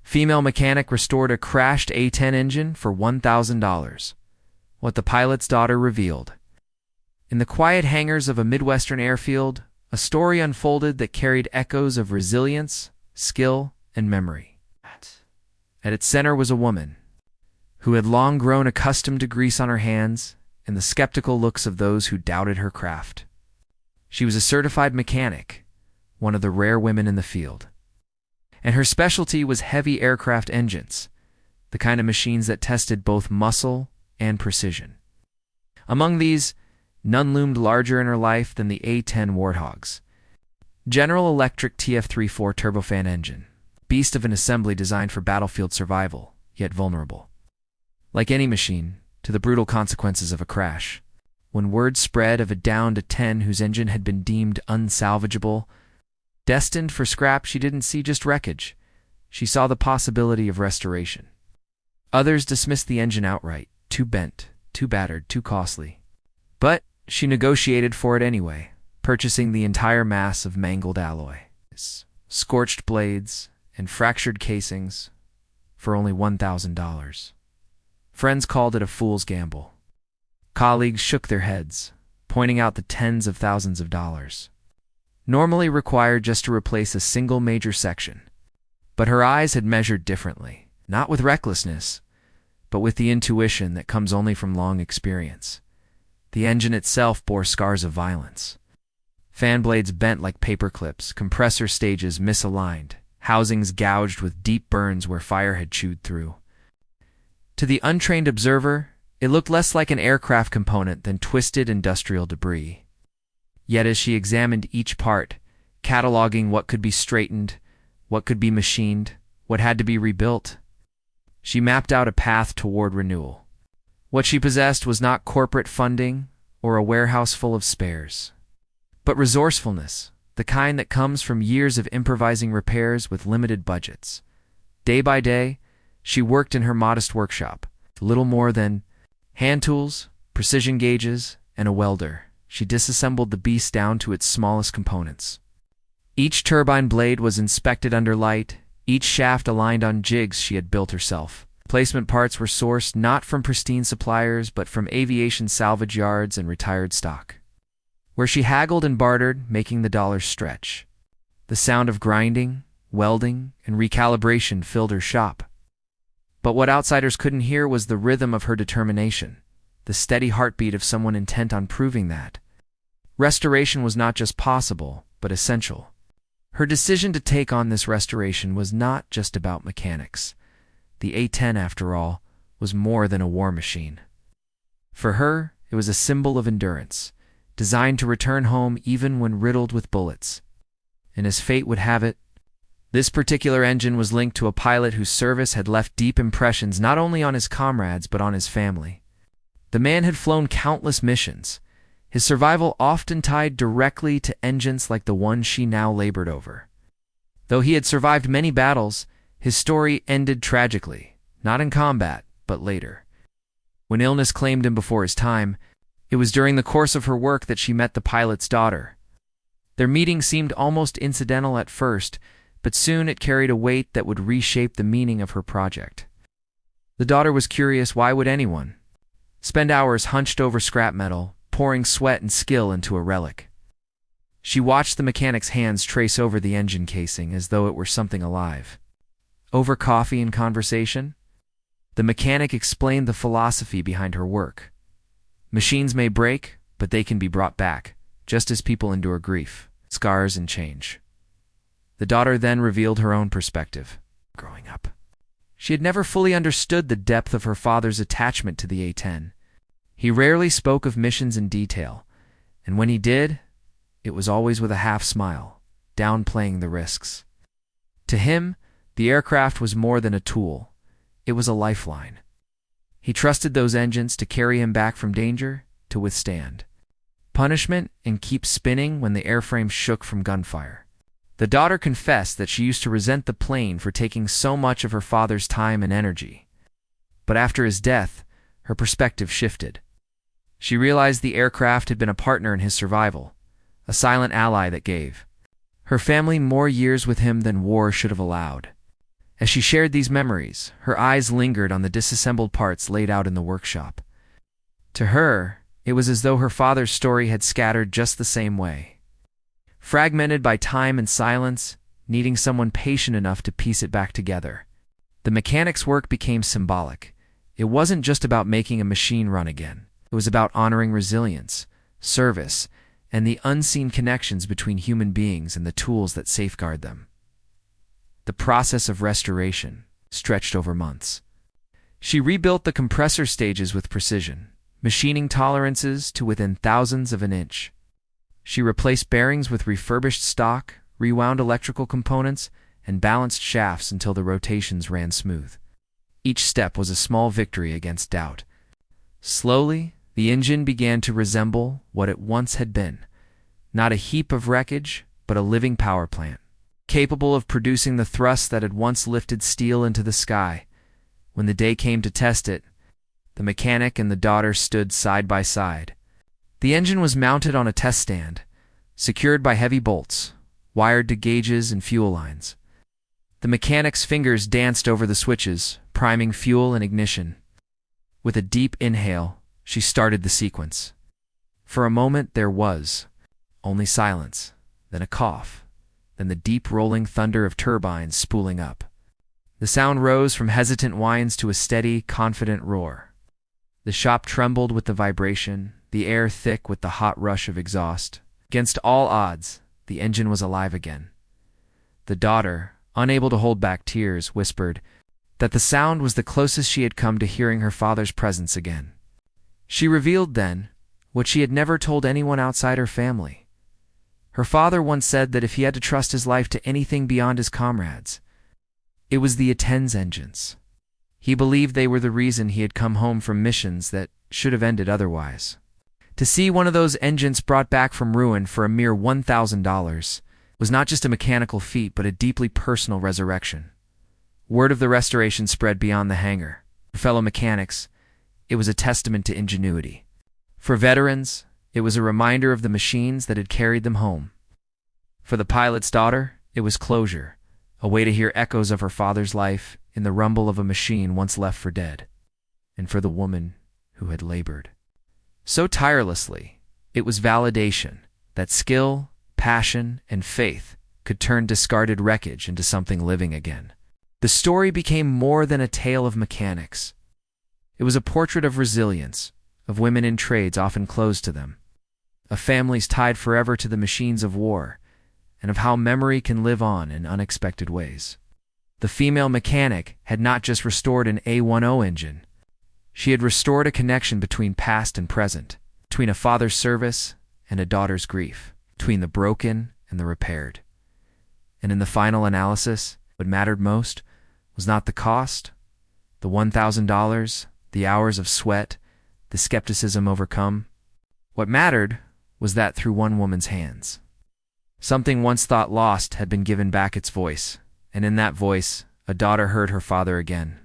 Female mechanic restored a crashed A-10 engine for $1,000. What the pilot's daughter revealed. In the quiet hangars of a Midwestern airfield, a story unfolded that carried echoes of resilience, skill, and memory. At its center was a woman who had long grown accustomed to grease on her hands and the skeptical looks of those who doubted her craft. She was a certified mechanic, one of the rare women in the field. And her specialty was heavy aircraft engines, the kind of machines that tested both muscle and precision. Among these, none loomed larger in her life than the A-10 Warthogs. General Electric TF34 turbofan engine, beast of an assembly designed for battlefield survival, yet vulnerable. Like any machine, to the brutal consequences of a crash. When word spread of a downed A-10 whose engine had been deemed unsalvageable, destined for scrap, she didn't see just wreckage. She saw the possibility of restoration. Others dismissed the engine outright, too bent, too battered, too costly. But she negotiated for it anyway, purchasing the entire mass of mangled alloy, scorched blades, and fractured casings for only $1,000. Friends called it a fool's gamble. Colleagues shook their heads, pointing out the tens of thousands of dollars normally required just to replace a single major section. But her eyes had measured differently, not with recklessness, but with the intuition that comes only from long experience. The engine itself bore scars of violence. Fan blades bent like paper clips, compressor stages misaligned, housings gouged with deep burns where fire had chewed through. To the untrained observer, it looked less like an aircraft component than twisted industrial debris. Yet as she examined each part, cataloging what could be straightened, what could be machined, what had to be rebuilt, she mapped out a path toward renewal. What she possessed was not corporate funding or a warehouse full of spares, but resourcefulness, the kind that comes from years of improvising repairs with limited budgets. Day by day, she worked in her modest workshop, little more than hand tools, precision gauges, and a welder. She disassembled the beast down to its smallest components. Each turbine blade was inspected under light, each shaft aligned on jigs she had built herself. Replacement parts were sourced not from pristine suppliers, but from aviation salvage yards and retired stock, where she haggled and bartered, making the dollars stretch. The sound of grinding, welding, and recalibration filled her shop. But what outsiders couldn't hear was the rhythm of her determination, the steady heartbeat of someone intent on proving that restoration was not just possible, but essential. Her decision to take on this restoration was not just about mechanics. The A-10, after all, was more than a war machine. For her, it was a symbol of endurance, designed to return home even when riddled with bullets. And as fate would have it, this particular engine was linked to a pilot whose service had left deep impressions not only on his comrades but on his family. The man had flown countless missions, his survival often tied directly to engines like the one she now labored over. Though he had survived many battles, his story ended tragically, not in combat, but later. When illness claimed him before his time, it was during the course of her work that she met the pilot's daughter. Their meeting seemed almost incidental at first, but soon it carried a weight that would reshape the meaning of her project. The daughter was curious, why would anyone spend hours hunched over scrap metal, pouring sweat and skill into a relic? She watched the mechanic's hands trace over the engine casing as though it were something alive. Over coffee and conversation, the mechanic explained the philosophy behind her work. Machines may break, but they can be brought back, just as people endure grief, scars, and change. The daughter then revealed her own perspective. Growing up, she had never fully understood the depth of her father's attachment to the A-10. He rarely spoke of missions in detail, and when he did, it was always with a half smile, downplaying the risks. To him, the aircraft was more than a tool. It was a lifeline. He trusted those engines to carry him back from danger, to withstand punishment, and keep spinning when the airframe shook from gunfire. The daughter confessed that she used to resent the plane for taking so much of her father's time and energy. But after his death, her perspective shifted. She realized the aircraft had been a partner in his survival, a silent ally that gave her family more years with him than war should have allowed. As she shared these memories, her eyes lingered on the disassembled parts laid out in the workshop. To her, it was as though her father's story had scattered just the same way, fragmented by time and silence, needing someone patient enough to piece it back together. The mechanic's work became symbolic. It wasn't just about making a machine run again. It was about honoring resilience, service, and the unseen connections between human beings and the tools that safeguard them. The process of restoration stretched over months. She rebuilt the compressor stages with precision, machining tolerances to within thousandths of an inch. She replaced bearings with refurbished stock, rewound electrical components, and balanced shafts until the rotations ran smooth. Each step was a small victory against doubt. Slowly, the engine began to resemble what it once had been. Not a heap of wreckage, but a living power plant, capable of producing the thrust that had once lifted steel into the sky. When the day came to test it, the mechanic and the daughter stood side by side. The engine was mounted on a test stand, secured by heavy bolts, wired to gauges and fuel lines. The mechanic's fingers danced over the switches, priming fuel and ignition. With a deep inhale, she started the sequence. For a moment there was only silence, then a cough, then the deep rolling thunder of turbines spooling up. The sound rose from hesitant whines to a steady, confident roar. The shop trembled with the vibration, the air thick with the hot rush of exhaust. Against all odds, the engine was alive again. The daughter, unable to hold back tears, whispered that the sound was the closest she had come to hearing her father's presence again. She revealed then what she had never told anyone outside her family. Her father once said that if he had to trust his life to anything beyond his comrades, it was the A-10's engines. He believed they were the reason he had come home from missions that should have ended otherwise. To see one of those engines brought back from ruin for a mere $1,000 was not just a mechanical feat, but a deeply personal resurrection. Word of the restoration spread beyond the hangar. For fellow mechanics, it was a testament to ingenuity. For veterans, it was a reminder of the machines that had carried them home. For the pilot's daughter, it was closure, a way to hear echoes of her father's life in the rumble of a machine once left for dead. And for the woman who had labored so tirelessly, it was validation that skill, passion, and faith could turn discarded wreckage into something living again. The story became more than a tale of mechanics. It was a portrait of resilience, of women in trades often closed to them, of families tied forever to the machines of war, and of how memory can live on in unexpected ways. The female mechanic had not just restored an A-10 engine. She had restored a connection between past and present, between a father's service and a daughter's grief, between the broken and the repaired. And in the final analysis, what mattered most was not the cost, the $1,000, the hours of sweat, the skepticism overcome. What mattered was that through one woman's hands, something once thought lost had been given back its voice, and in that voice, a daughter heard her father again.